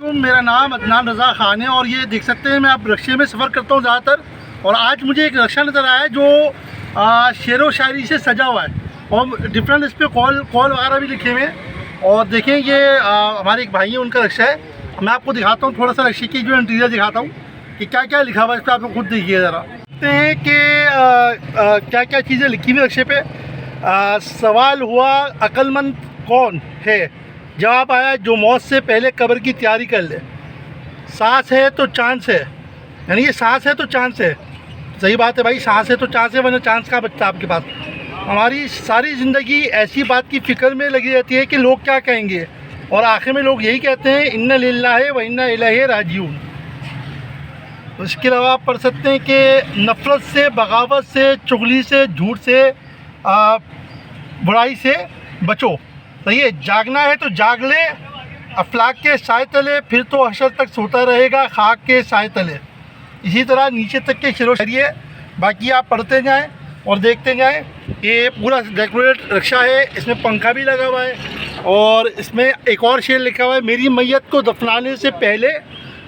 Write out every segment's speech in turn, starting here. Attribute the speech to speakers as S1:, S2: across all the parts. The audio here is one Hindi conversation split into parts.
S1: मेरा नाम अदनान रज़ा ख़ान है और ये देख सकते हैं मैं अब रक्शे में सफ़र करता हूँ ज़्यादातर। और आज मुझे एक रक्शा नज़र आया जो शेर व शायरी से सजा हुआ है और डिफरेंट इस पर कॉल वगैरह भी लिखे हुए हैं। और देखें ये हमारे एक भाई है, उनका रक्शा है। मैं आपको दिखाता हूँ थोड़ा सा रक्शे की जो इंटीरियर दिखाता हूँ कि क्या क्या लिखा हुआ है इस पर। आप लोग खुद देखिए ज़रा, देखते हैं कि क्या क्या चीज़ें लिखी हुई रक्शे पे। सवाल हुआ अक्लमंद कौन है, जवाब आया जो मौत से पहले कब्र की तैयारी कर ले। सांस है तो चांस है, यानी ये सांस है तो चांस है। सही बात है भाई, सांस है तो चांस है, वरना चांस का बच्चा आपके पास। हमारी सारी ज़िंदगी ऐसी बात की फ़िक्र में लगी रहती है कि लोग क्या कहेंगे, और आखिर में लोग यही कहते हैं इन्ना लिल्लाहि व इन्ना इलैहि राजिऊन। इसके अलावा आप पढ़ सकते हैं कि नफ़रत से, बगावत से, चुगली से, झूठ से, बुराई से बचो। सही है, जागना है तो जाग ले, अफलाक के साए तले, फिर तो हशर तक सोता रहेगा खाक के साए तले। इसी तरह नीचे तक के शेरो शायरी है, बाकी आप पढ़ते जाएं और देखते जाएं। ये पूरा डेकोरेट रक्शा है, इसमें पंखा भी लगा हुआ है और इसमें एक और शेर लिखा हुआ है, मेरी मैयत को दफनाने से पहले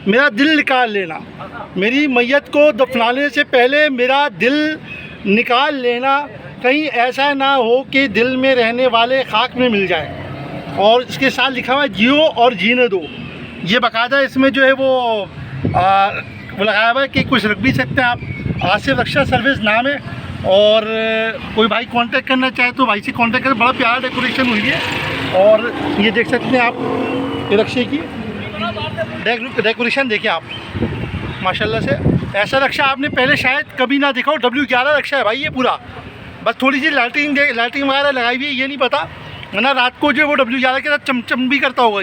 S1: मेरा दिल निकाल लेना। मेरी मैयत को दफनाने से पहले मेरा दिल निकाल लेना, कहीं ऐसा ना हो कि दिल में रहने वाले खाक में मिल जाए। और इसके साथ लिखा हुआ है जियो और जीने दो। ये बाकायदा इसमें जो है वो लगाया हुआ है कि कुछ रख भी सकते हैं आप। आसिफ रक्शा सर्विस नाम है और कोई भाई कांटेक्ट करना चाहे तो भाई से कांटेक्ट करें। बड़ा प्यारा डेकोरेशन हुई है और ये देख सकते हैं आप ये रक्शे की डेकोरेशन देखें आप, माशाल्लाह से। ऐसा रक्शा आपने पहले शायद कभी ना देखा हो। W11 रक्शा है भाई ये पूरा, बस थोड़ी सी लाइटिंग वगैरह लगाई हुई है, ये नहीं पता, वरना रात को जो वो W11 के साथ चमचम भी करता होगा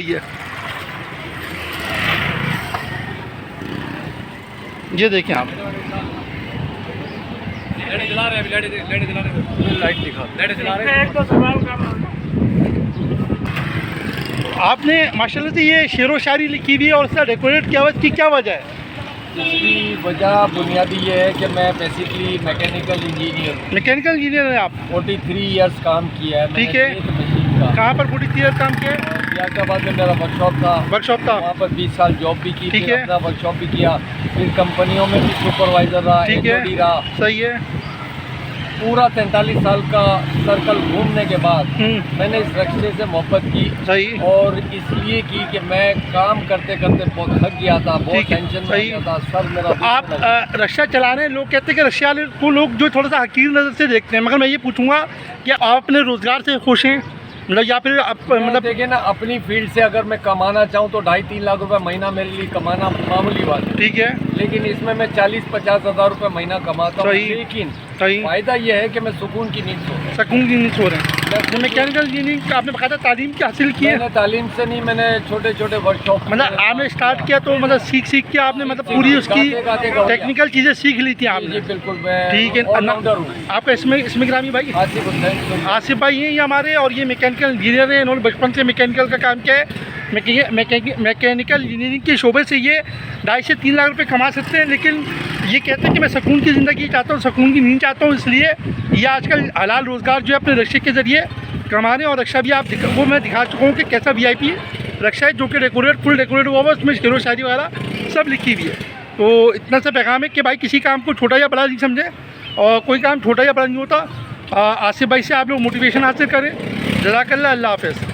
S1: ये देखें आप। आपने माशाल्लाह से ये शेरो शायरी लिखी हुई है और उसका डेकोरेट किया हुआ है, इसकी क्या वजह है?
S2: इसकी वजह बुनियादी ये है कि मैं बेसिकली मैकेनिकल इंजीनियर
S1: है आप।
S2: 43 इयर्स काम किया है।
S1: ठीक है, कहाँ पर 43 इयर्स काम किया है?
S2: याकाबाद में मेरा वर्कशॉप था, वहाँ पर 20 साल जॉब भी की,
S1: ठीक है,
S2: अपना वर्कशॉप भी किया, फिर कंपनियों में भी सुपरवाइज़र रहा,
S1: ठीक है,
S2: रहा।
S1: सही है।
S2: पूरा 43 साल का सर्कल घूमने के बाद मैंने इस रक्शे से मोहब्बत की।
S1: सही।
S2: और इसलिए की कि मैं काम करते करते बहुत थक गया था, बहुत टेंशन में गया था, सर मेरा।
S1: तो आप रक्शा चला रहे हैं, लोग कहते हैं कि रक्शा वाले को लोग जो थोड़ा सा हकीर नज़र से देखते हैं, मगर मैं ये पूछूंगा कि आप अपने रोज़गार से खुश हैं, मतलब या फिर मतलब
S2: देखिए ना, अपनी फील्ड से अगर मैं कमाना चाहूँ तो 2.5-3 लाख रुपए महीना मेरे लिए कमाना मामूली बात है।
S1: ठीक है,
S2: लेकिन इसमें मैं 40-50 हज़ार रुपए महीना कमाता हूँ। लेकिन फायदा ये है कि मैं सुकून की नींद सो रहे हैं। मैकेनिकल इंजीनियरिंग आपने बकायदा तालीम की हासिल की है? मैंने तालीम से नहीं, मैंने छोटे छोटे वर्कशॉप, मतलब आपने स्टार्ट किया तो मतलब सीख के आपने मतलब पूरी उसकी टेक्निकल चीज़ें सीख ली थी आपने? बिल्कुल, ठीक है। आपका इसमें ग्रामी भाई आसिफ भाई हैं ये हमारे, और ये मैकेनिकल इंजीनियर हैं। इन्होंने बचपन से मैकेनिकल का काम किया है। मैकेनिकल इंजीनियरिंग के शोबे से ये 2.5 से 3 लाख रुपए कमा सकते हैं। लेकिन ये कहते हैं कि मैं सुकून की ज़िंदगी चाहता हूँ, सुकून की नींद चाहता हूँ, इसलिए ये आजकल हलाल रोज़गार जो है अपने रक्शे के ज़रिए कमा रहे हैं। और रक्शा भी वो मैं दिखा चुका हूँ कि कैसा VIP रक्शा है, जो कि फुल डेकोरेट हुआ हुआ, उसमें शेरो शायरी वगैरह सब लिखी हुई है। तो इतना सा पैगाम है कि भाई किसी काम को छोटा या बड़ा नहीं समझे, और कोई काम छोटा या बड़ा नहीं होता। आसिफ भाई से आप लोग मोटिवेशन हासिल करें। जज़ाकल्लाह, अल्लाह हाफ़िज़।